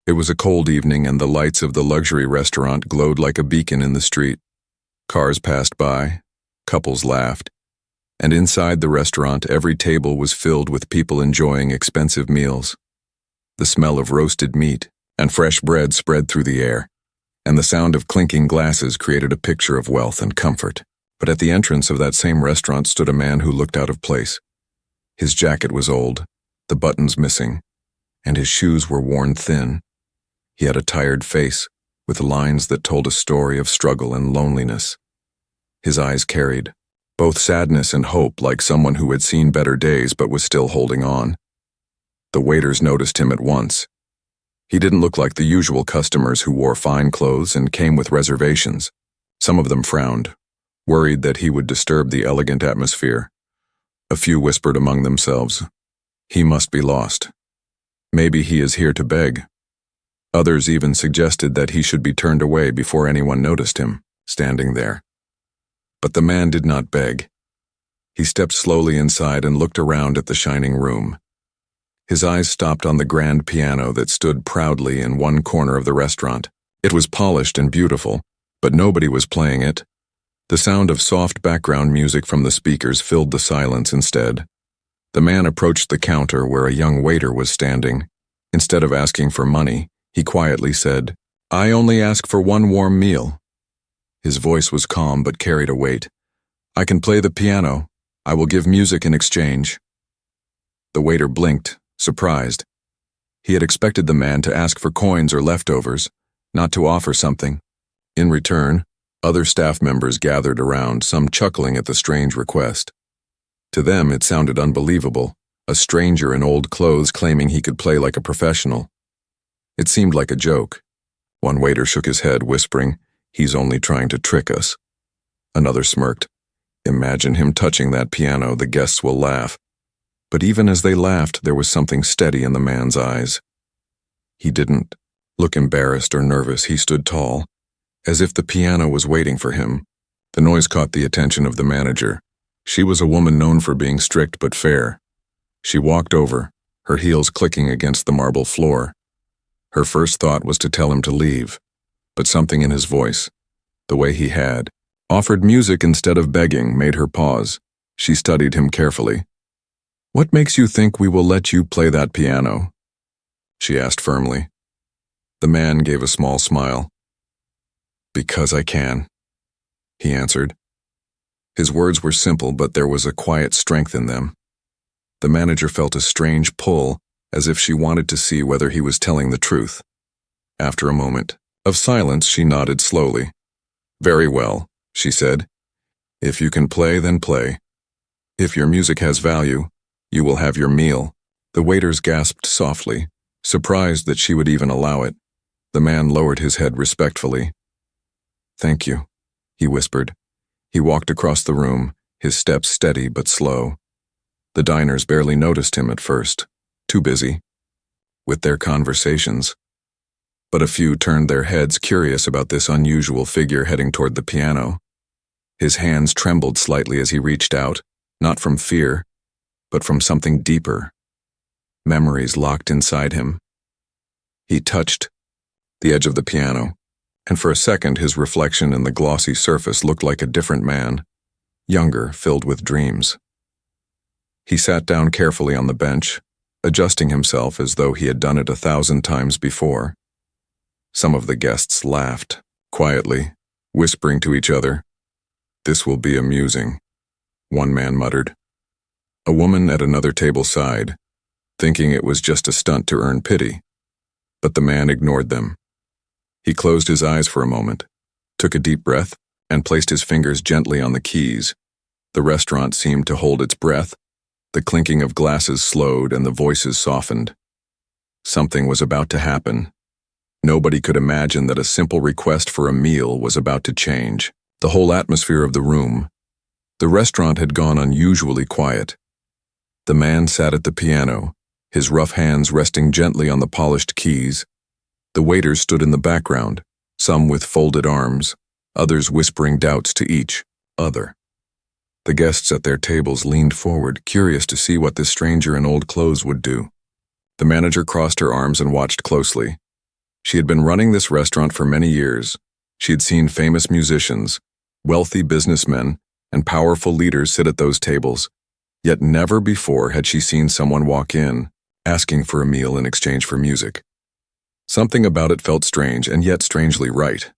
It was a cold evening and the lights of the luxury restaurant glowed like a beacon in the street. Cars passed by, couples laughed, and inside the restaurant every table was filled with people enjoying expensive meals. The smell of roasted meat and fresh bread spread through the air, and the sound of clinking glasses created a picture of wealth and comfort. But at the entrance of that same restaurant stood a man who looked out of place. His jacket was old, the buttons missing, and his shoes were worn thin. He had a tired face, with lines that told a story of struggle and loneliness. His eyes carried both sadness and hope, like someone who had seen better days but was still holding on. The waiters noticed him at once. He didn't look like the usual customers who wore fine clothes and came with reservations. Some of them frowned, worried that he would disturb the elegant atmosphere. A few whispered among themselves, "He must be lost. Maybe he is here to beg." Others even suggested that he should be turned away before anyone noticed him, standing there. But the man did not beg. He stepped slowly inside and looked around at the shining room. His eyes stopped on the grand piano that stood proudly in one corner of the restaurant. It was polished and beautiful, but nobody was playing it. The sound of soft background music from the speakers filled the silence instead. The man approached the counter where a young waiter was standing. Instead of asking for money, he quietly said, "I only ask for one warm meal." His voice was calm but carried a weight. "I can play the piano. I will give music in exchange." The waiter blinked, surprised. He had expected the man to ask for coins or leftovers, not to offer something. In return, other staff members gathered around, some chuckling at the strange request. To them it sounded unbelievable, a stranger in old clothes claiming he could play like a professional. It seemed like a joke. One waiter shook his head, whispering, "He's only trying to trick us." Another smirked. "Imagine him touching that piano, the guests will laugh." But even as they laughed, there was something steady in the man's eyes. He didn't look embarrassed or nervous. He stood tall, as if the piano was waiting for him. The noise caught the attention of the manager. She was a woman known for being strict but fair. She walked over, her heels clicking against the marble floor. Her first thought was to tell him to leave, but something in his voice, the way he had offered music instead of begging, made her pause. She studied him carefully. "What makes you think we will let you play that piano?" she asked firmly. The man gave a small smile. "Because I can," he answered. His words were simple, but there was a quiet strength in them. The manager felt a strange pull, as if she wanted to see whether he was telling the truth. After a moment of silence, she nodded slowly. "Very well," she said. "If you can play, then play. If your music has value, you will have your meal." The waiters gasped softly, surprised that she would even allow it. The man lowered his head respectfully. "Thank you," he whispered. He walked across the room, his steps steady but slow. The diners barely noticed him at first, too busy with their conversations. But a few turned their heads, curious about this unusual figure heading toward the piano. His hands trembled slightly as he reached out, not from fear, but from something deeper. Memories locked inside him. He touched the edge of the piano, and for a second his reflection in the glossy surface looked like a different man, younger, filled with dreams. He sat down carefully on the bench, adjusting himself as though he had done it 1,000 times before. Some of the guests laughed, quietly, whispering to each other. "This will be amusing," one man muttered. A woman at another table sighed, thinking it was just a stunt to earn pity. But the man ignored them. He closed his eyes for a moment, took a deep breath, and placed his fingers gently on the keys. The restaurant seemed to hold its breath. The clinking of glasses slowed and the voices softened. Something was about to happen. Nobody could imagine that a simple request for a meal was about to change the whole atmosphere of the room. The restaurant had gone unusually quiet. The man sat at the piano, his rough hands resting gently on the polished keys. The waiters stood in the background, some with folded arms, others whispering doubts to each other. The guests at their tables leaned forward, curious to see what this stranger in old clothes would do. The manager crossed her arms and watched closely. She had been running this restaurant for many years. She had seen famous musicians, wealthy businessmen, and powerful leaders sit at those tables. Yet never before had she seen someone walk in, asking for a meal in exchange for music. Something about it felt strange and yet strangely right.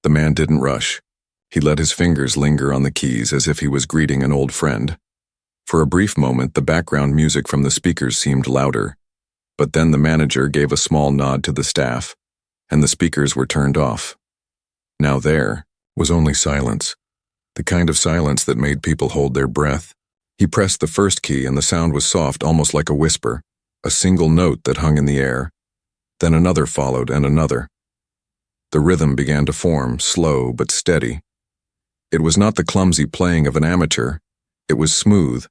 The man didn't rush. He let his fingers linger on the keys as if he was greeting an old friend. For a brief moment, the background music from the speakers seemed louder. But then the manager gave a small nod to the staff, and the speakers were turned off. Now there was only silence, the kind of silence that made people hold their breath. He pressed the first key and the sound was soft, almost like a whisper, a single note that hung in the air. Then another followed and another. The rhythm began to form, slow but steady. It was not the clumsy playing of an amateur. It was smooth,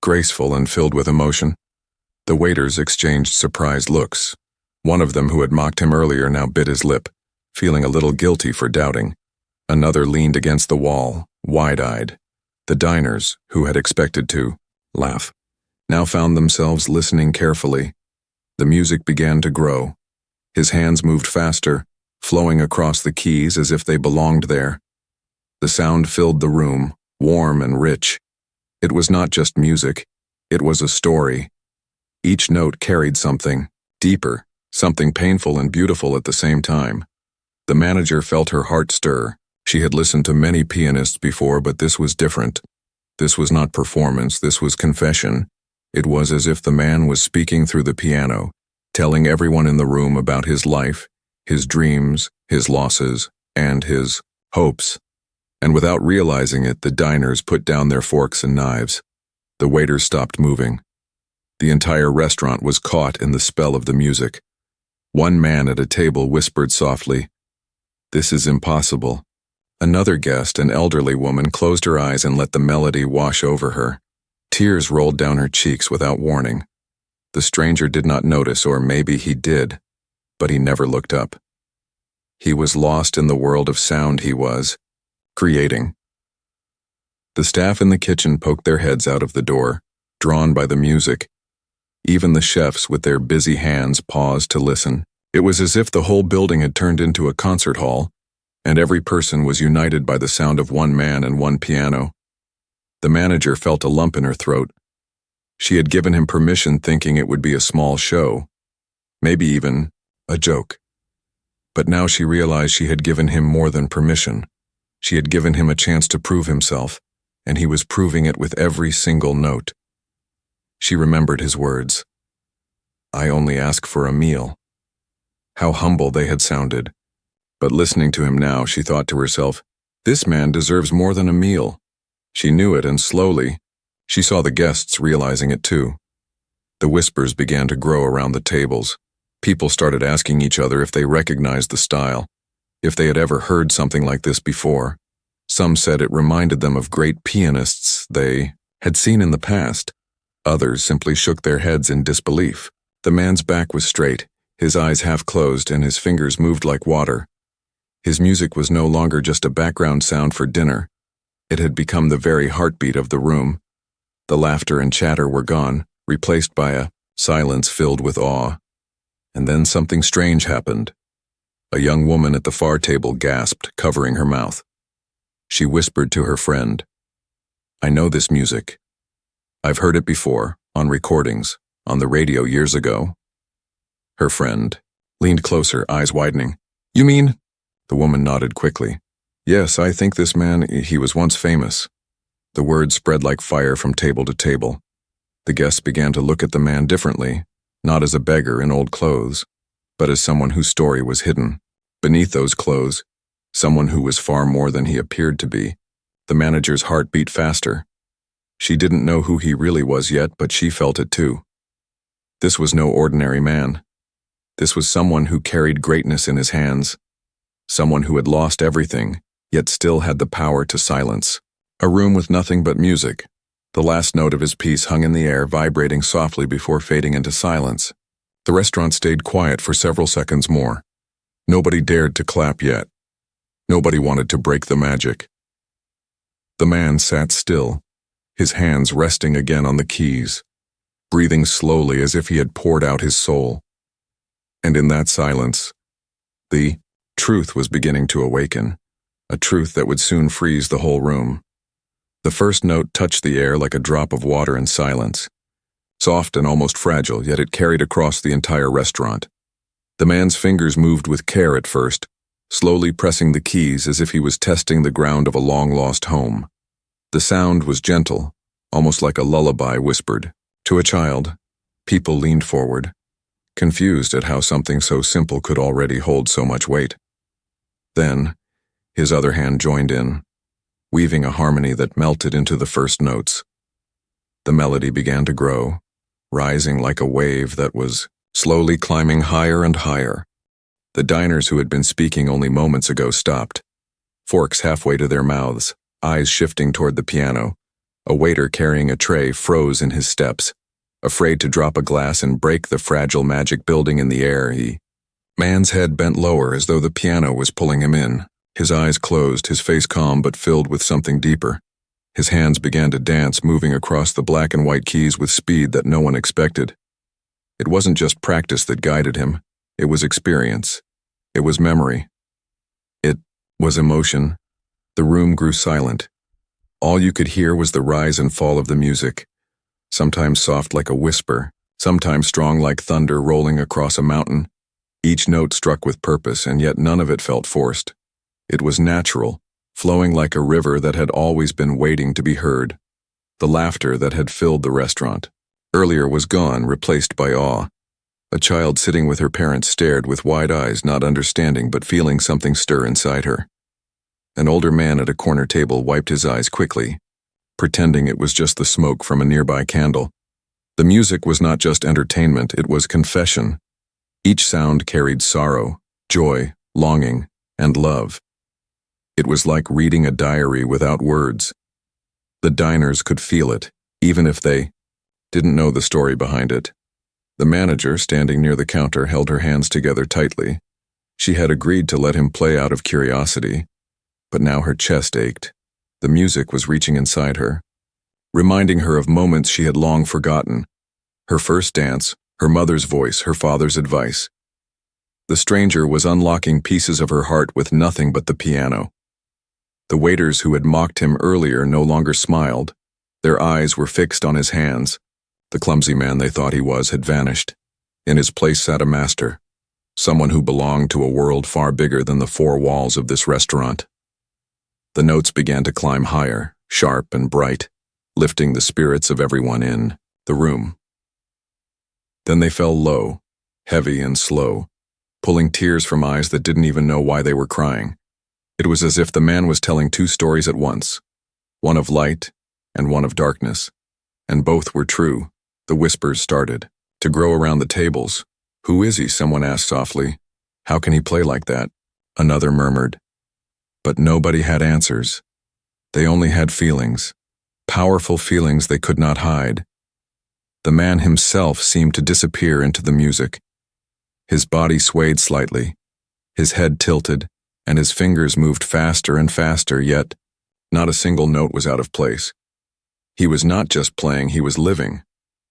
graceful, and filled with emotion. The waiters exchanged surprised looks. One of them, who had mocked him earlier, now bit his lip, feeling a little guilty for doubting. Another leaned against the wall, wide-eyed. The diners, who had expected to laugh, now found themselves listening carefully. The music began to grow. His hands moved faster, flowing across the keys as if they belonged there. The sound filled the room, warm and rich. It was not just music, it was a story. Each note carried something deeper, something painful and beautiful at the same time. The manager felt her heart stir. She had listened to many pianists before, but this was different. This was not performance, this was confession. It was as if the man was speaking through the piano, telling everyone in the room about his life, his dreams, his losses, and his hopes. And without realizing it, the diners put down their forks and knives. The waiters stopped moving. The entire restaurant was caught in the spell of the music. One man at a table whispered softly, "This is impossible." Another guest, an elderly woman, closed her eyes and let the melody wash over her. Tears rolled down her cheeks without warning. The stranger did not notice, or maybe he did, but he never looked up. He was lost in the world of sound. He was creating. The staff in the kitchen poked their heads out of the door, drawn by the music. Even the chefs, with their busy hands, paused to listen. It was as if the whole building had turned into a concert hall, and every person was united by the sound of one man and one piano. The manager felt a lump in her throat. She had given him permission, thinking it would be a small show, maybe even a joke. But now she realized she had given him more than permission. She had given him a chance to prove himself, and he was proving it with every single note. She remembered his words. "I only ask for a meal." How humble they had sounded. But listening to him now, she thought to herself, this man deserves more than a meal. She knew it, and slowly, she saw the guests realizing it too. The whispers began to grow around the tables. People started asking each other if they recognized the style, if they had ever heard something like this before. Some said it reminded them of great pianists they had seen in the past. Others simply shook their heads in disbelief. The man's back was straight, his eyes half closed, and his fingers moved like water. His music was no longer just a background sound for dinner. It had become the very heartbeat of the room. The laughter and chatter were gone, replaced by a silence filled with awe. And then something strange happened. A young woman at the far table gasped, covering her mouth. She whispered to her friend, "I know this music. I've heard it before, on recordings, on the radio years ago." Her friend leaned closer, eyes widening. "You mean?" The woman nodded quickly. "Yes, I think this man, he was once famous." The words spread like fire from table to table. The guests began to look at the man differently, not as a beggar in old clothes, but as someone whose story was hidden. Beneath those clothes, someone who was far more than he appeared to be. The manager's heart beat faster. She didn't know who he really was yet, but she felt it too. This was no ordinary man. This was someone who carried greatness in his hands. Someone who had lost everything, yet still had the power to silence. A room with nothing but music. The last note of his piece hung in the air, vibrating softly before fading into silence. The restaurant stayed quiet for several seconds more. Nobody dared to clap yet. Nobody wanted to break the magic. The man sat still, his hands resting again on the keys, breathing slowly as if he had poured out his soul. And in that silence, The truth was beginning to awaken, a truth that would soon freeze the whole room. The first note touched the air like a drop of water in silence. Soft and almost fragile, yet it carried across the entire restaurant. The man's fingers moved with care at first, slowly pressing the keys as if he was testing the ground of a long-lost home. The sound was gentle, almost like a lullaby whispered. To a child, people leaned forward, confused at how something so simple could already hold so much weight. Then, his other hand joined in, weaving a harmony that melted into the first notes. The melody began to grow, rising like a wave that was slowly climbing higher and higher. The diners who had been speaking only moments ago stopped, forks halfway to their mouths, eyes shifting toward the piano. A waiter carrying a tray froze in his steps, afraid to drop a glass and break the fragile magic building in the air. Man's head bent lower as though the piano was pulling him in. His eyes closed, his face calm but filled with something deeper. His hands began to dance, moving across the black and white keys with speed that no one expected. It wasn't just practice that guided him. It was experience. It was memory. It was emotion. The room grew silent. All you could hear was the rise and fall of the music, sometimes soft like a whisper, sometimes strong like thunder rolling across a mountain. Each note struck with purpose, and yet none of it felt forced. It was natural, flowing like a river that had always been waiting to be heard. The laughter that had filled the restaurant earlier was gone, replaced by awe. A child sitting with her parents stared with wide eyes, not understanding but feeling something stir inside her. An older man at a corner table wiped his eyes quickly, pretending it was just the smoke from a nearby candle. The music was not just entertainment, it was confession. Each sound carried sorrow, joy, longing, and love. It was like reading a diary without words. The diners could feel it, even if they didn't know the story behind it. The manager, standing near the counter, held her hands together tightly. She had agreed to let him play out of curiosity, but now her chest ached. The music was reaching inside her, reminding her of moments she had long forgotten. Her first dance, her mother's voice, her father's advice. The stranger was unlocking pieces of her heart with nothing but the piano. The waiters who had mocked him earlier no longer smiled. Their eyes were fixed on his hands. The clumsy man they thought he was had vanished. In his place sat a master, someone who belonged to a world far bigger than the four walls of this restaurant. The notes began to climb higher, sharp and bright, lifting the spirits of everyone in the room. Then they fell low, heavy and slow, pulling tears from eyes that didn't even know why they were crying. It was as if the man was telling two stories at once, one of light and one of darkness, and both were true. The whispers started to grow around the tables. "Who is he?" someone asked softly. "How can he play like that?" Another murmured. But nobody had answers. They only had feelings, powerful feelings they could not hide. The man himself seemed to disappear into the music. His body swayed slightly, his head tilted, and his fingers moved faster and faster, yet not a single note was out of place. He was not just playing, he was living,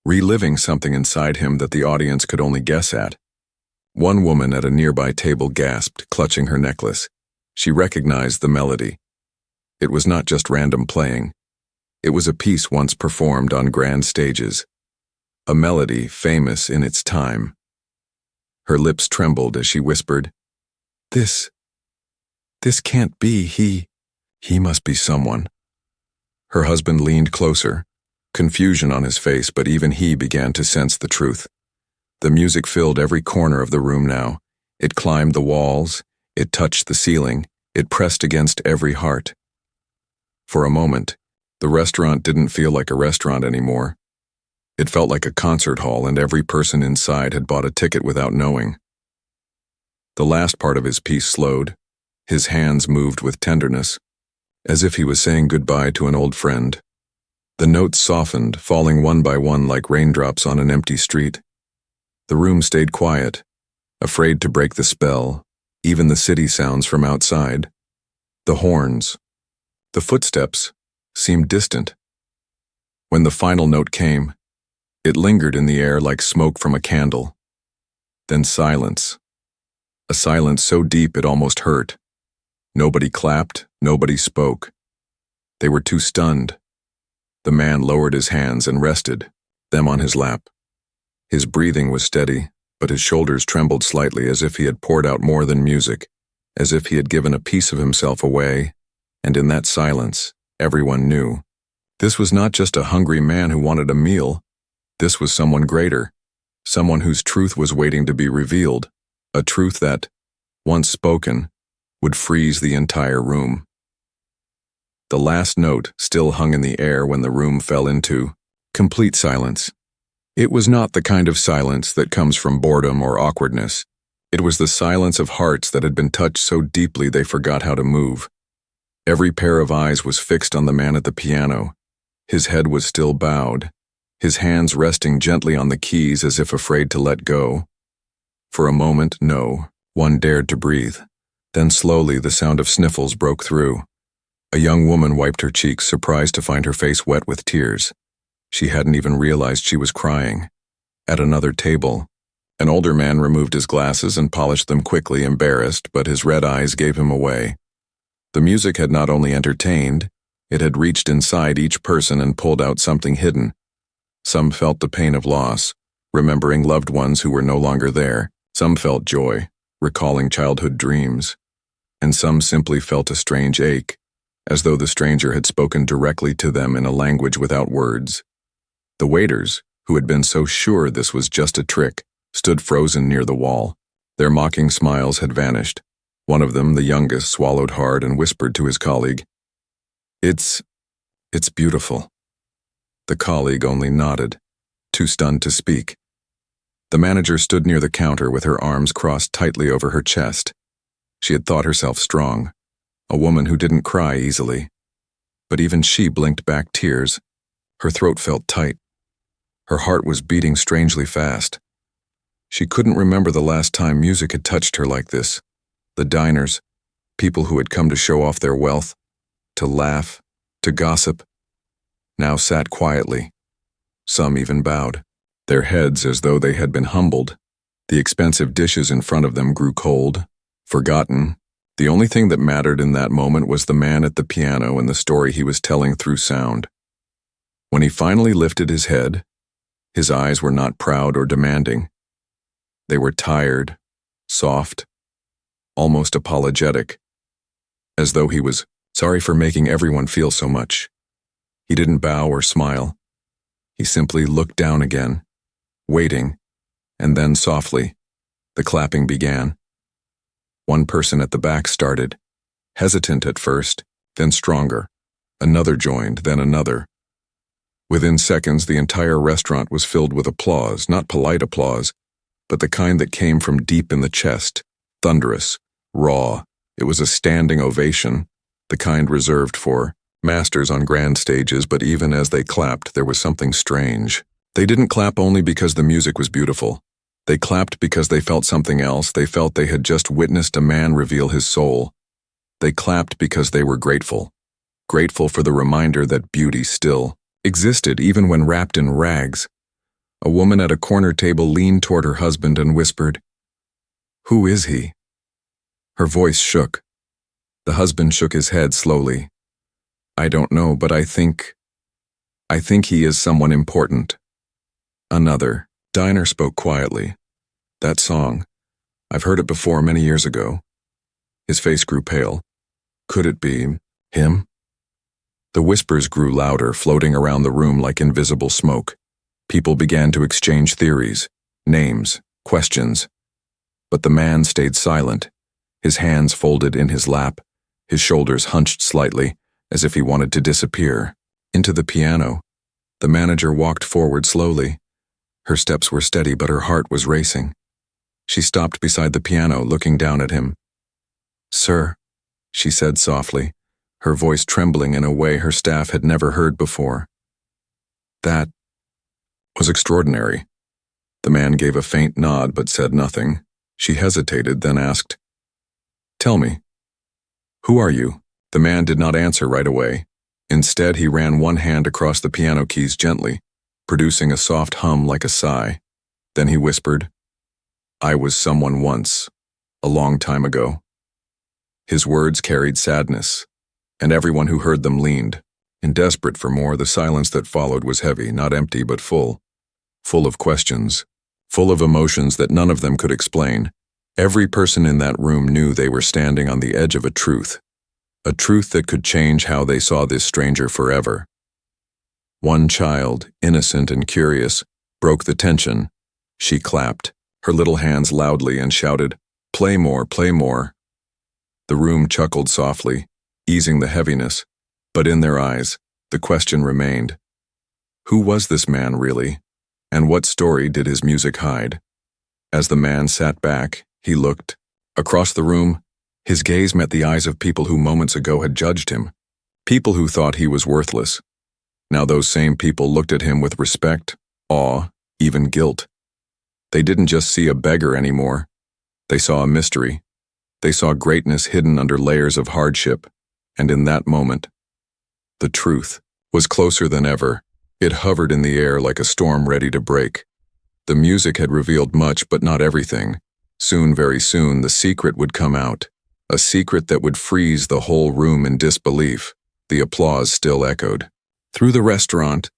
reliving something inside him that the audience could only guess at. One woman at a nearby table gasped, clutching her necklace. She recognized the melody. It was not just random playing. It was a piece once performed on grand stages, a melody famous in its time. Her lips trembled as she whispered, This can't be he must be someone." Her husband leaned closer, confusion on his face, but even he began to sense the truth. The music filled every corner of the room now. It climbed the walls, it touched the ceiling, it pressed against every heart. For a moment, the restaurant didn't feel like a restaurant anymore. It felt like a concert hall, and every person inside had bought a ticket without knowing. The last part of his piece slowed. His hands moved with tenderness, as if he was saying goodbye to an old friend. The notes softened, falling one by one like raindrops on an empty street. The room stayed quiet, afraid to break the spell, even the city sounds from outside. The horns, the footsteps, seemed distant. When the final note came, it lingered in the air like smoke from a candle. Then silence. A silence so deep it almost hurt. Nobody clapped, nobody spoke. They were too stunned. The man lowered his hands and rested, them on his lap. His breathing was steady, but his shoulders trembled slightly as if he had poured out more than music, as if he had given a piece of himself away, and in that silence, everyone knew. This was not just a hungry man who wanted a meal. This was someone greater, someone whose truth was waiting to be revealed, a truth that, once spoken, would freeze the entire room. The last note still hung in the air when the room fell into complete silence. It was not the kind of silence that comes from boredom or awkwardness. It was the silence of hearts that had been touched so deeply they forgot how to move. Every pair of eyes was fixed on the man at the piano. His head was still bowed, his hands resting gently on the keys as if afraid to let go. For a moment, no one dared to breathe. Then slowly the sound of sniffles broke through. A young woman wiped her cheeks, surprised to find her face wet with tears. She hadn't even realized she was crying. At another table, an older man removed his glasses and polished them quickly, embarrassed, but his red eyes gave him away. The music had not only entertained, it had reached inside each person and pulled out something hidden. Some felt the pain of loss, remembering loved ones who were no longer there. Some felt joy, recalling childhood dreams. And some simply felt a strange ache, as though the stranger had spoken directly to them in a language without words. The waiters, who had been so sure this was just a trick, stood frozen near the wall. Their mocking smiles had vanished. One of them, the youngest, swallowed hard and whispered to his colleague, It's beautiful." The colleague only nodded, too stunned to speak. The manager stood near the counter with her arms crossed tightly over her chest. She had thought herself strong, a woman who didn't cry easily. But even she blinked back tears. Her throat felt tight. Her heart was beating strangely fast. She couldn't remember the last time music had touched her like this. The diners, people who had come to show off their wealth, to laugh, to gossip, now sat quietly. Some even bowed, their heads as though they had been humbled. The expensive dishes in front of them grew cold, forgotten. The only thing that mattered in that moment was the man at the piano and the story he was telling through sound. When he finally lifted his head, his eyes were not proud or demanding. They were tired, soft, almost apologetic, as though he was sorry for making everyone feel so much. He didn't bow or smile. He simply looked down again, waiting, and then softly, the clapping began. One person at the back started, hesitant at first, then stronger. Another joined, then another. Within seconds, the entire restaurant was filled with applause, not polite applause, but the kind that came from deep in the chest, thunderous, raw. It was a standing ovation, the kind reserved for masters on grand stages, but even as they clapped, there was something strange. They didn't clap only because the music was beautiful. They clapped because they felt something else. They felt they had just witnessed a man reveal his soul. They clapped because they were grateful. Grateful for the reminder that beauty still existed even when wrapped in rags. A woman at a corner table leaned toward her husband and whispered, "Who is he?" Her voice shook. The husband shook his head slowly. "I don't know, but I think he is someone important." Another diner spoke quietly. "That song, I've heard it before many years ago." His face grew pale. "Could it be him?" The whispers grew louder, floating around the room like invisible smoke. People began to exchange theories, names, questions. But the man stayed silent, his hands folded in his lap, his shoulders hunched slightly, as if he wanted to disappear. Into the piano, the manager walked forward slowly. Her steps were steady, but her heart was racing. She stopped beside the piano, looking down at him. "Sir," she said softly, her voice trembling in a way her staff had never heard before. "That was extraordinary." The man gave a faint nod but said nothing. She hesitated, then asked, "Tell me, who are you?" The man did not answer right away. Instead, he ran one hand across the piano keys gently, producing a soft hum like a sigh. Then he whispered, "I was someone once, a long time ago. His words carried sadness, and everyone who heard them leaned. And desperate for more, the silence that followed was heavy, not empty but full. Full of questions, full of emotions that none of them could explain. Every person in that room knew they were standing on the edge of a truth that could change how they saw this stranger forever. One child, innocent and curious, broke the tension. She clapped, her little hands loudly, and shouted, "Play more, play more." The room chuckled softly, easing the heaviness, but in their eyes, the question remained. Who was this man really, and what story did his music hide? As the man sat back, he looked. Across the room, his gaze met the eyes of people who moments ago had judged him, people who thought he was worthless. Now those same people looked at him with respect, awe, even guilt. They didn't just see a beggar anymore. They saw a mystery. They saw greatness hidden under layers of hardship, and in that moment, the truth was closer than ever. It hovered in the air like a storm ready to break. The music had revealed much, but not everything. Soon, very soon, the secret would come out, a secret that would freeze the whole room in disbelief. The applause still echoed. Through the restaurant,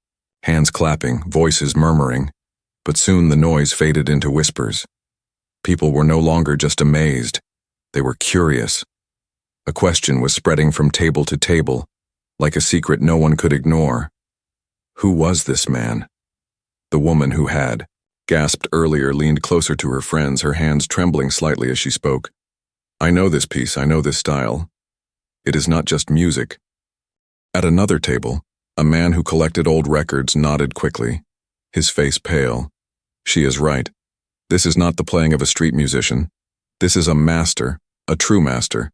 hands clapping, voices murmuring, but soon the noise faded into whispers. People were no longer just amazed. They were curious. A question was spreading from table to table, like a secret no one could ignore. Who was this man? The woman who had gasped earlier leaned closer to her friends, her hands trembling slightly as she spoke. I know this piece, I know this style. It is not just music. At another table, a man who collected old records nodded quickly, his face pale. She is right. This is not the playing of a street musician. This is a master, a true master.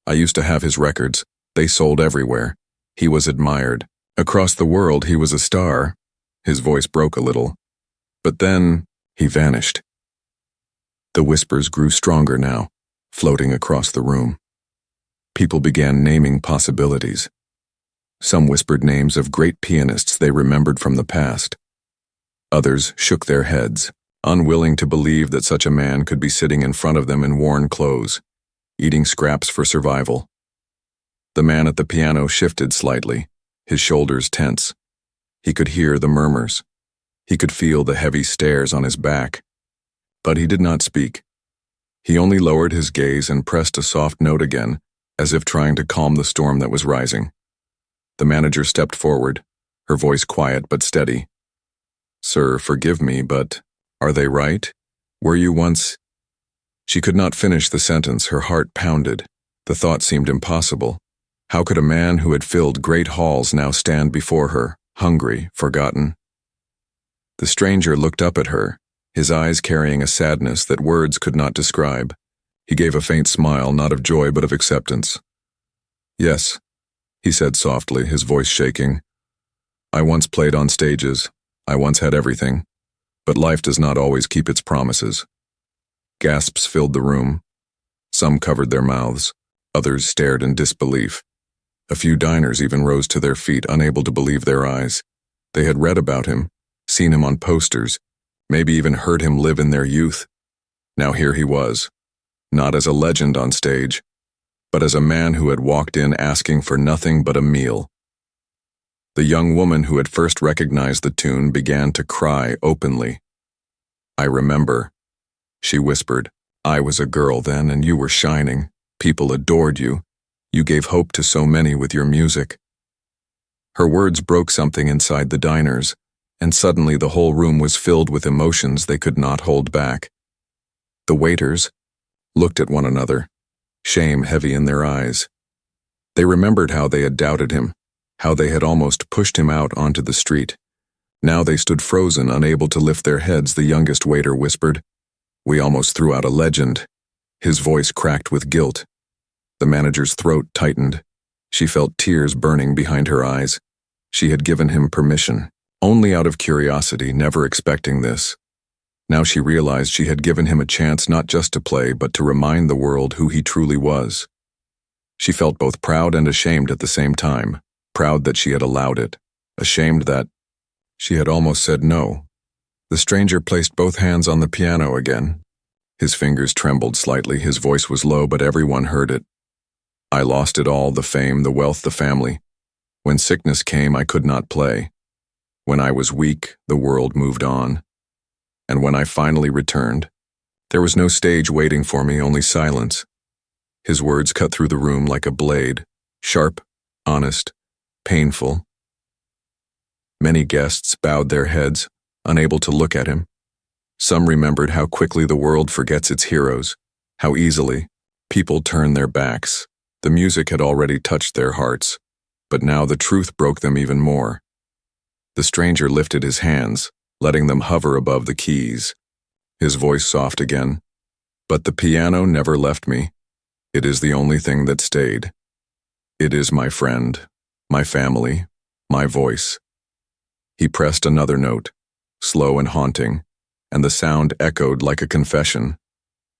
I used to have his records. They sold everywhere. He was admired. Across the world, he was a star. His voice broke a little. But then, he vanished. The whispers grew stronger now, floating across the room. People began naming possibilities. Some whispered names of great pianists they remembered from the past. Others shook their heads, unwilling to believe that such a man could be sitting in front of them in worn clothes, eating scraps for survival. The man at the piano shifted slightly, his shoulders tense. He could hear the murmurs. He could feel the heavy stares on his back. But he did not speak. He only lowered his gaze and pressed a soft note again, as if trying to calm the storm that was rising. The manager stepped forward, her voice quiet but steady. Sir, forgive me, but are they right? Were you once... She could not finish the sentence, her heart pounded. The thought seemed impossible. How could a man who had filled great halls now stand before her, hungry, forgotten? The stranger looked up at her, his eyes carrying a sadness that words could not describe. He gave a faint smile, not of joy but of acceptance. Yes, he said softly, his voice shaking. I once played on stages. I once had everything. But life does not always keep its promises. Gasps filled the room. Some covered their mouths. Others stared in disbelief. A few diners even rose to their feet, unable to believe their eyes. They had read about him, seen him on posters, maybe even heard him live in their youth. Now here he was, not as a legend on stage, but as a man who had walked in asking for nothing but a meal. The young woman who had first recognized the tune began to cry openly. I remember, she whispered. I was a girl then, and you were shining. People adored you. You gave hope to so many with your music. Her words broke something inside the diners, and suddenly the whole room was filled with emotions they could not hold back. The waiters looked at one another, shame heavy in their eyes. They remembered how they had doubted him, how they had almost pushed him out onto the street. Now they stood frozen, unable to lift their heads. The youngest waiter whispered, We almost threw out a legend. His voice cracked with guilt. The manager's throat tightened. She felt tears burning behind her eyes. She had given him permission, only out of curiosity, never expecting this. Now she realized she had given him a chance not just to play, but to remind the world who he truly was. She felt both proud and ashamed at the same time. Proud that she had allowed it. Ashamed that she had almost said no. The stranger placed both hands on the piano again. His fingers trembled slightly, his voice was low, but everyone heard it. I lost it all, the fame, the wealth, the family. When sickness came, I could not play. When I was weak, the world moved on. And when I finally returned, there was no stage waiting for me, only silence. His words cut through the room like a blade, sharp, honest, painful. Many guests bowed their heads, unable to look at him. Some remembered how quickly the world forgets its heroes, how easily people turn their backs. The music had already touched their hearts, but now the truth broke them even more. The stranger lifted his hands, letting them hover above the keys. His voice soft again. But the piano never left me. It is the only thing that stayed. It is my friend, my family, my voice. He pressed another note, slow and haunting, and the sound echoed like a confession.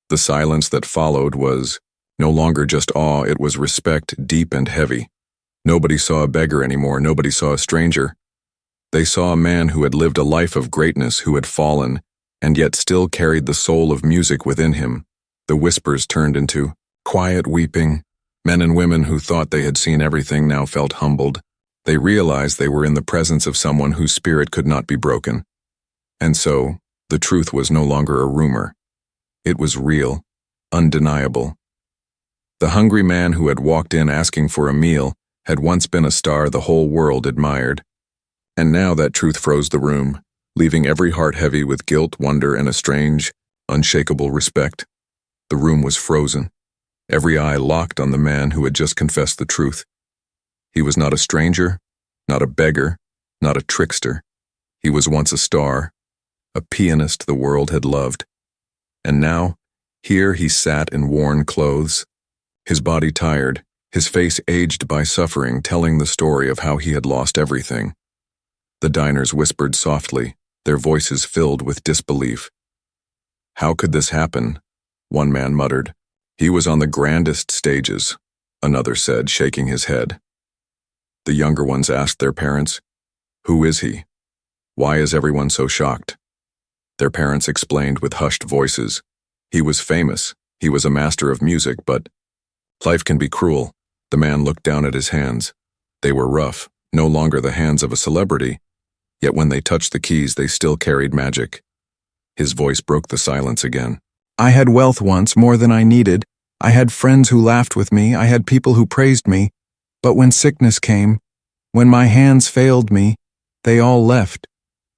The silence that followed was no longer just awe, it was respect, deep and heavy. Nobody saw a beggar anymore, nobody saw a stranger. They saw a man who had lived a life of greatness, who had fallen, and yet still carried the soul of music within him. The whispers turned into quiet weeping. Men and women who thought they had seen everything now felt humbled. They realized they were in the presence of someone whose spirit could not be broken. And so, the truth was no longer a rumor. It was real, undeniable. The hungry man who had walked in asking for a meal had once been a star the whole world admired. And now that truth froze the room, leaving every heart heavy with guilt, wonder, and a strange, unshakable respect. The room was frozen, every eye locked on the man who had just confessed the truth. He was not a stranger, not a beggar, not a trickster. He was once a star, a pianist the world had loved. And now, here he sat in worn clothes, his body tired, his face aged by suffering, telling the story of how he had lost everything. The diners whispered softly, their voices filled with disbelief. How could this happen? One man muttered. He was on the grandest stages, another said, shaking his head. The younger ones asked their parents, "Who is he? Why is everyone so shocked?" Their parents explained with hushed voices. He was famous, he was a master of music, but life can be cruel. The man looked down at his hands. They were rough, no longer the hands of a celebrity, yet when they touched the keys they still carried magic. His voice broke the silence again. I had wealth once, more than I needed. I had friends who laughed with me, I had people who praised me. But when sickness came, when my hands failed me, they all left.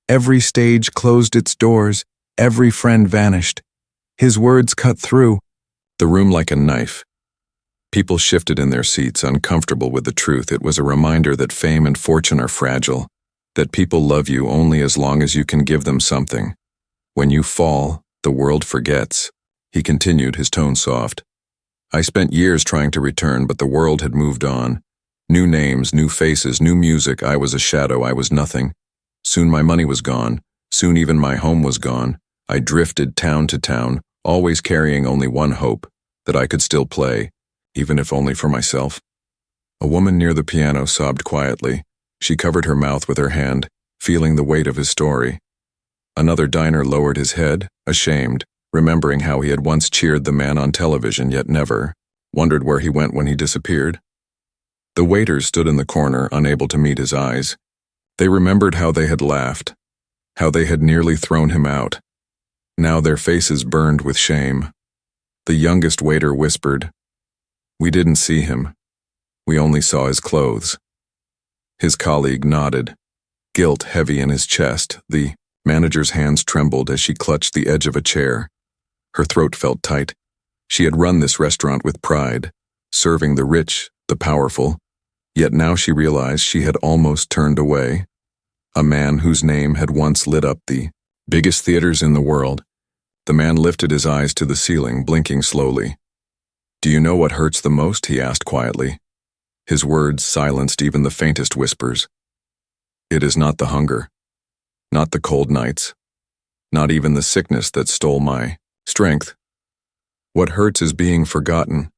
Every stage closed its doors, every friend vanished. His words cut through the room like a knife. People shifted in their seats, uncomfortable with the truth. It was a reminder that fame and fortune are fragile, that people love you only as long as you can give them something. When you fall, the world forgets. He continued, his tone soft. I spent years trying to return, but the world had moved on. New names, new faces, new music. I was a shadow, I was nothing. Soon my money was gone. Soon even my home was gone. I drifted town to town, always carrying only one hope, that I could still play, even if only for myself. A woman near the piano sobbed quietly. She covered her mouth with her hand, feeling the weight of his story. Another diner lowered his head, ashamed, remembering how he had once cheered the man on television, yet never wondered where he went when he disappeared. The waiters stood in the corner, unable to meet his eyes. They remembered how they had laughed, how they had nearly thrown him out. Now their faces burned with shame. The youngest waiter whispered, We didn't see him. We only saw his clothes. His colleague nodded, guilt heavy in his chest. The manager's hands trembled as she clutched the edge of a chair. Her throat felt tight. She had run this restaurant with pride, serving the rich, the powerful, yet now she realized she had almost turned away. A man whose name had once lit up the biggest theaters in the world. The man lifted his eyes to the ceiling, blinking slowly. Do you know what hurts the most? He asked quietly. His words silenced even the faintest whispers. It is not the hunger, not the cold nights, not even the sickness that stole my strength. What hurts is being forgotten,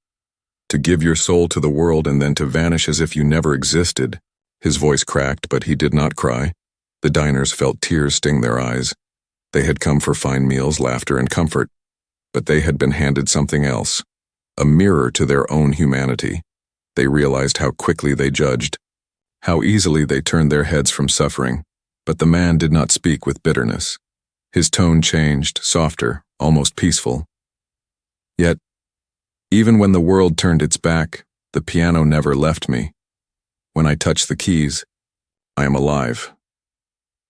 to give your soul to the world and then to vanish as if you never existed. His voice cracked, but he did not cry. The diners felt tears sting their eyes. They had come for fine meals, laughter, and comfort. But they had been handed something else, a mirror to their own humanity. They realized how quickly they judged, how easily they turned their heads from suffering. But the man did not speak with bitterness. His tone changed, softer, almost peaceful. Yet, even when the world turned its back, the piano never left me. When I touch the keys, I am alive.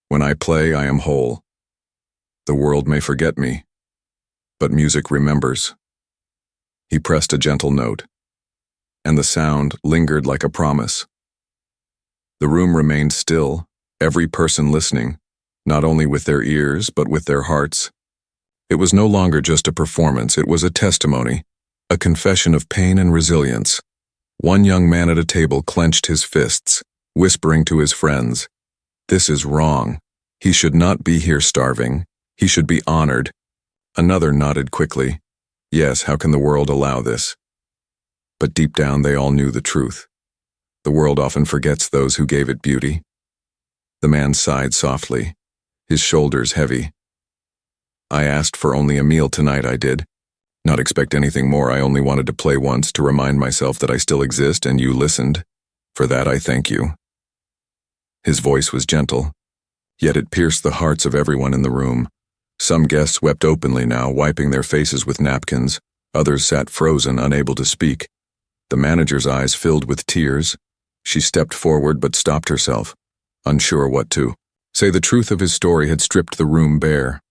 When I play, I am whole. The world may forget me, but music remembers. He pressed a gentle note, and the sound lingered like a promise. The room remained still, every person listening, not only with their ears, but with their hearts. It was no longer just a performance, it was a testimony, a confession of pain and resilience. One young man at a table clenched his fists, whispering to his friends, "This is wrong. He should not be here starving. He should be honored." Another nodded quickly. Yes, how can the world allow this? But deep down they all knew the truth. The world often forgets those who gave it beauty. The man sighed softly, his shoulders heavy. "I asked for only a meal tonight, I did. Not expect anything more. I only wanted to play once to remind myself that I still exist, and you listened. For that I thank you." His voice was gentle, yet it pierced the hearts of everyone in the room. Some guests wept openly now, wiping their faces with napkins. Others sat frozen, unable to speak. The manager's eyes filled with tears. She stepped forward but stopped herself, unsure what to say. The truth of his story had stripped the room bare.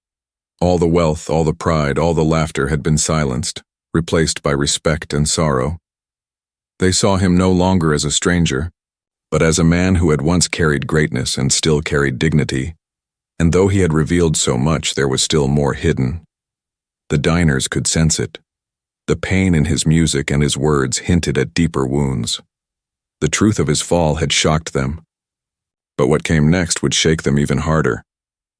All the wealth, all the pride, all the laughter had been silenced, replaced by respect and sorrow. They saw him no longer as a stranger, but as a man who had once carried greatness and still carried dignity. And though he had revealed so much, there was still more hidden. The diners could sense it. The pain in his music and his words hinted at deeper wounds. The truth of his fall had shocked them. But what came next would shake them even harder.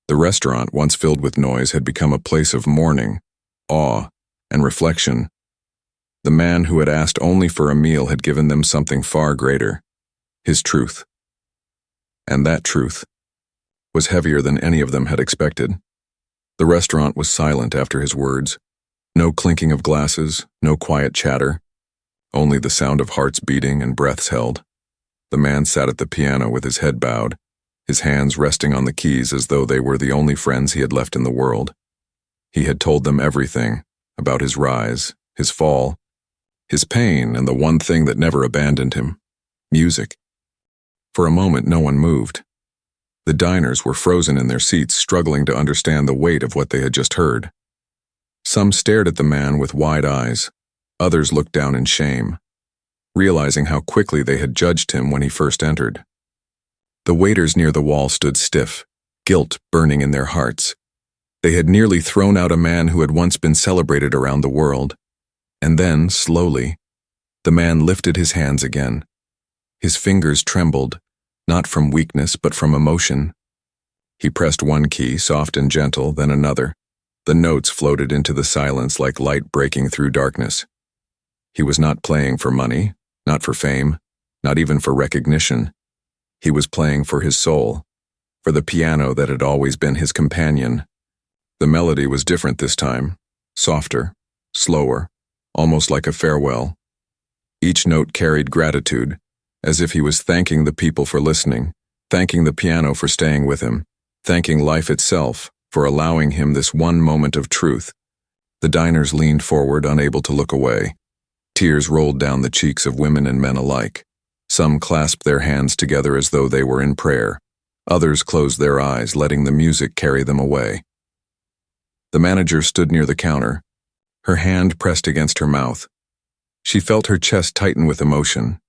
The restaurant, once filled with noise, had become a place of mourning, awe, and reflection. The man who had asked only for a meal had given them something far greater, his truth. And that truth was heavier than any of them had expected. The restaurant was silent after his words. No clinking of glasses, no quiet chatter, only the sound of hearts beating and breaths held. The man sat at the piano with his head bowed, his hands resting on the keys as though they were the only friends he had left in the world. He had told them everything about his rise, his fall, his pain, and the one thing that never abandoned him, music. For a moment, no one moved. The diners were frozen in their seats, struggling to understand the weight of what they had just heard. Some stared at the man with wide eyes. Others looked down in shame, realizing how quickly they had judged him when he first entered. The waiters near the wall stood stiff, guilt burning in their hearts. They had nearly thrown out a man who had once been celebrated around the world. And then, slowly, the man lifted his hands again. His fingers trembled, not from weakness but from emotion. He pressed one key, soft and gentle, then another. The notes floated into the silence like light breaking through darkness. He was not playing for money, not for fame, not even for recognition. He was playing for his soul, for the piano that had always been his companion. The melody was different this time, softer, slower, almost like a farewell. Each note carried gratitude, as if he was thanking the people for listening, thanking the piano for staying with him, thanking life itself for allowing him this one moment of truth. The diners leaned forward, unable to look away. Tears rolled down the cheeks of women and men alike. Some clasped their hands together as though they were in prayer. Others closed their eyes, letting the music carry them away. The manager stood near the counter, her hand pressed against her mouth. She felt her chest tighten with emotion.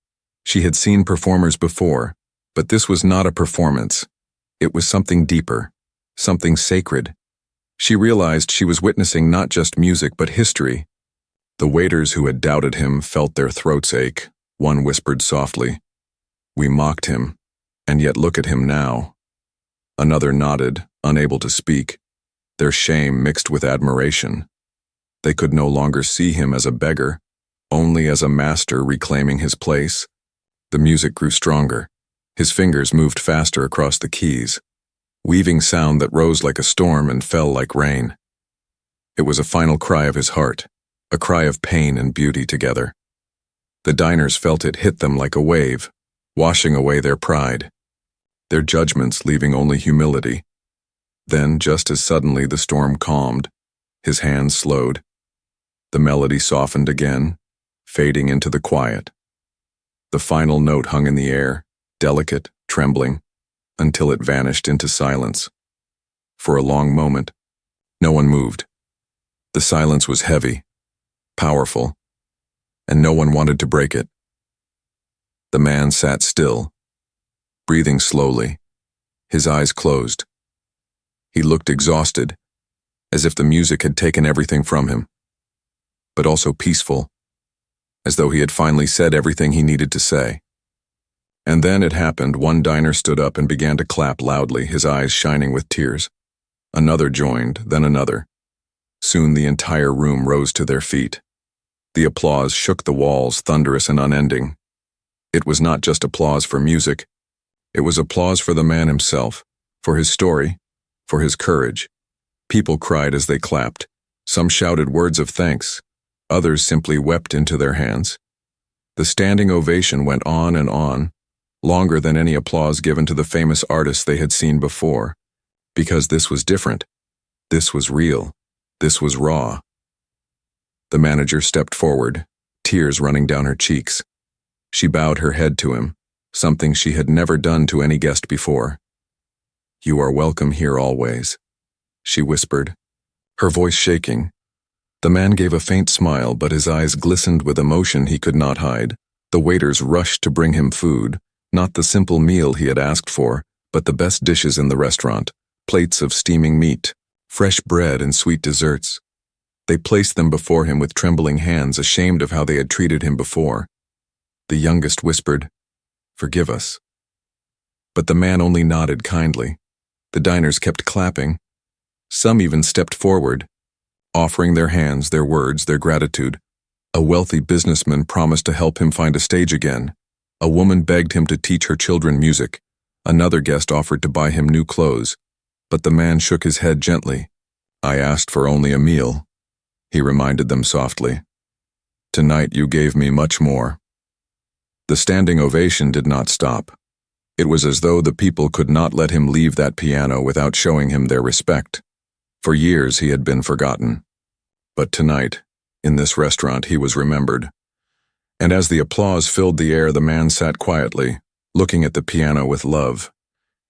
She had seen performers before, but this was not a performance. It was something deeper, something sacred. She realized she was witnessing not just music but history. The waiters who had doubted him felt their throats ache. One whispered softly, "We mocked him, and yet look at him now." Another nodded, unable to speak, their shame mixed with admiration. They could no longer see him as a beggar, only as a master reclaiming his place. The music grew stronger. His fingers moved faster across the keys, weaving sound that rose like a storm and fell like rain. It was a final cry of his heart, a cry of pain and beauty together. The diners felt it hit them like a wave, washing away their pride, their judgments leaving only humility. Then, just as suddenly, the storm calmed, his hands slowed. The melody softened again, fading into the quiet. The final note hung in the air, delicate, trembling, until it vanished into silence. For a long moment, no one moved. The silence was heavy, powerful, and no one wanted to break it. The man sat still, breathing slowly, his eyes closed. He looked exhausted, as if the music had taken everything from him, but also peaceful, as though he had finally said everything he needed to say. And then it happened. One diner stood up and began to clap loudly, his eyes shining with tears. Another joined, then another. Soon the entire room rose to their feet. The applause shook the walls, thunderous and unending. It was not just applause for music. It was applause for the man himself, for his story, for his courage. People cried as they clapped. Some shouted words of thanks. Others simply wept into their hands. The standing ovation went on and on, longer than any applause given to the famous artists they had seen before, because this was different. This was real. This was raw. The manager stepped forward, tears running down her cheeks. She bowed her head to him, something she had never done to any guest before. "You are welcome here always," she whispered, her voice shaking. The man gave a faint smile, but his eyes glistened with emotion he could not hide. The waiters rushed to bring him food, not the simple meal he had asked for, but the best dishes in the restaurant, plates of steaming meat, fresh bread and sweet desserts. They placed them before him with trembling hands, ashamed of how they had treated him before. The youngest whispered, "Forgive us." But the man only nodded kindly. The diners kept clapping. Some even stepped forward, offering their hands, their words, their gratitude. A wealthy businessman promised to help him find a stage again. A woman begged him to teach her children music. Another guest offered to buy him new clothes. But the man shook his head gently. "I asked for only a meal," he reminded them softly. "Tonight you gave me much more." The standing ovation did not stop. It was as though the people could not let him leave that piano without showing him their respect. For years he had been forgotten. But tonight, in this restaurant, he was remembered. And as the applause filled the air, the man sat quietly, looking at the piano with love.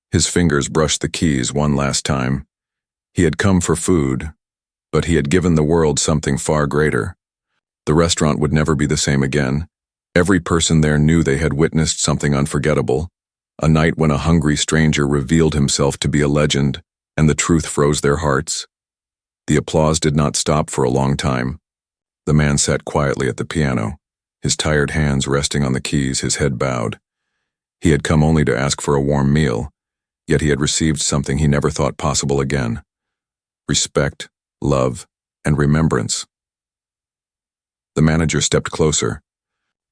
His fingers brushed the keys one last time. He had come for food, but he had given the world something far greater. The restaurant would never be the same again. Every person there knew they had witnessed something unforgettable, a night when a hungry stranger revealed himself to be a legend, and the truth froze their hearts. The applause did not stop for a long time. The man sat quietly at the piano, his tired hands resting on the keys, his head bowed. He had come only to ask for a warm meal, yet he had received something he never thought possible again: respect, love, and remembrance. The manager stepped closer,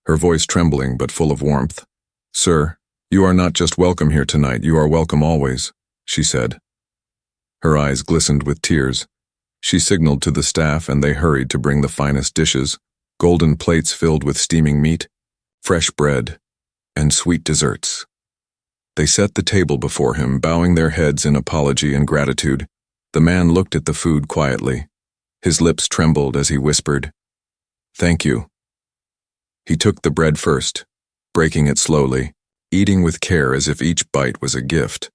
her voice trembling but full of warmth. "Sir, you are not just welcome here tonight, you are welcome always," she said. Her eyes glistened with tears. She signaled to the staff and they hurried to bring the finest dishes, golden plates filled with steaming meat, fresh bread, and sweet desserts. They set the table before him, bowing their heads in apology and gratitude. The man looked at the food quietly. His lips trembled as he whispered, "Thank you." He took the bread first, breaking it slowly, eating with care as if each bite was a gift.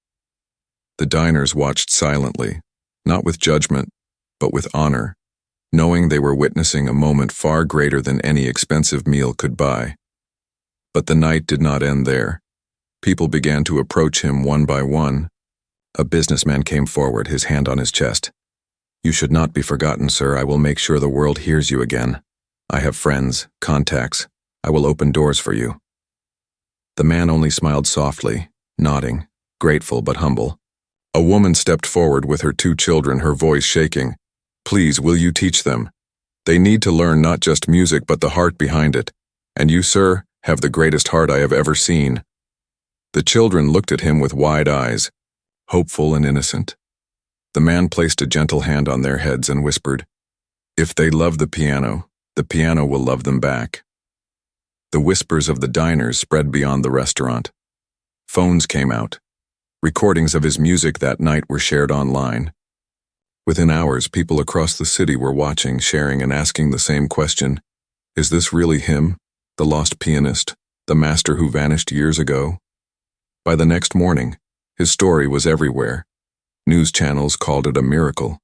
The diners watched silently, not with judgment, but with honor, knowing they were witnessing a moment far greater than any expensive meal could buy. But the night did not end there. People began to approach him one by one. A businessman came forward, his hand on his chest. "You should not be forgotten, sir. I will make sure the world hears you again. I have friends, contacts. I will open doors for you." The man only smiled softly, nodding, grateful but humble. A woman stepped forward with her 2 children, her voice shaking. "Please, will you teach them? They need to learn not just music but the heart behind it. And you, sir, have the greatest heart I have ever seen." The children looked at him with wide eyes, hopeful and innocent. The man placed a gentle hand on their heads and whispered, If they love the piano will love them back. The whispers of the diners spread beyond the restaurant. Phones came out. Recordings of his music that night were shared online. Within hours, people across the city were watching, sharing, and asking the same question. Is this really him, the lost pianist, the master who vanished years ago? By the next morning, his story was everywhere. News channels called it a miracle.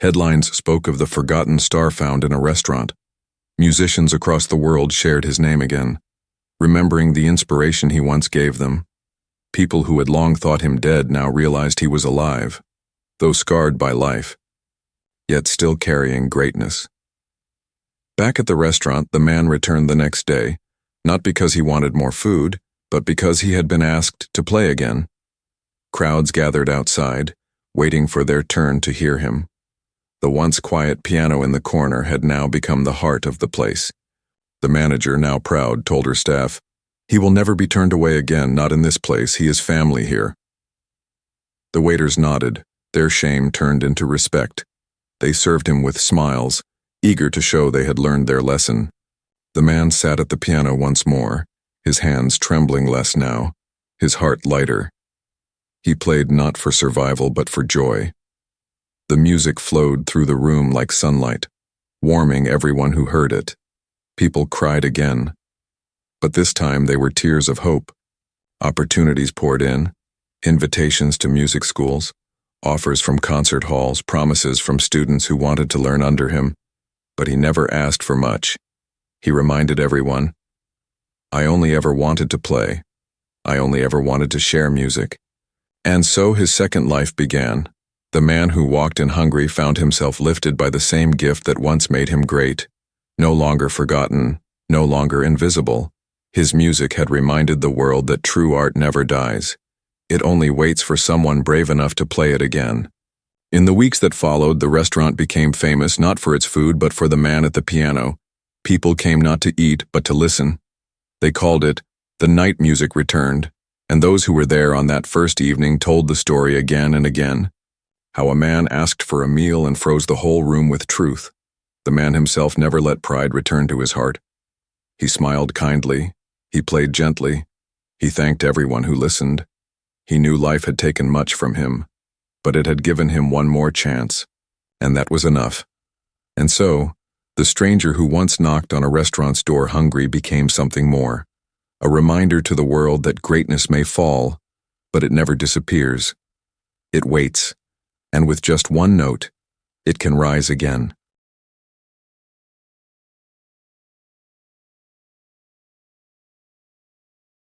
Headlines spoke of the forgotten star found in a restaurant. Musicians across the world shared his name again, remembering the inspiration he once gave them. People who had long thought him dead now realized he was alive, though scarred by life, yet still carrying greatness. Back at the restaurant, the man returned the next day, not because he wanted more food, but because he had been asked to play again. Crowds gathered outside, waiting for their turn to hear him. The once quiet piano in the corner had now become the heart of the place. The manager, now proud, told her staff, "He will never be turned away again, not in this place. He is family here." The waiters nodded, their shame turned into respect. They served him with smiles, eager to show they had learned their lesson. The man sat at the piano once more, his hands trembling less now, his heart lighter. He played not for survival but for joy. The music flowed through the room like sunlight, warming everyone who heard it. People cried again, but this time they were tears of hope. Opportunities poured in, invitations to music schools, offers from concert halls, promises from students who wanted to learn under him, but he never asked for much. He reminded everyone, "I only ever wanted to play. I only ever wanted to share music." And so his second life began. The man who walked in hungry found himself lifted by the same gift that once made him great. No longer forgotten, no longer invisible. His music had reminded the world that true art never dies. It only waits for someone brave enough to play it again. In the weeks that followed, the restaurant became famous not for its food but for the man at the piano. People came not to eat but to listen. They called it, "The Night Music Returned," and those who were there on that first evening told the story again and again. How a man asked for a meal and froze the whole room with truth. The man himself never let pride return to his heart. He smiled kindly, he played gently, he thanked everyone who listened. He knew life had taken much from him, but it had given him one more chance, and that was enough. And so, the stranger who once knocked on a restaurant's door hungry became something more, a reminder to the world that greatness may fall, but it never disappears. It waits, and with just one note, it can rise again.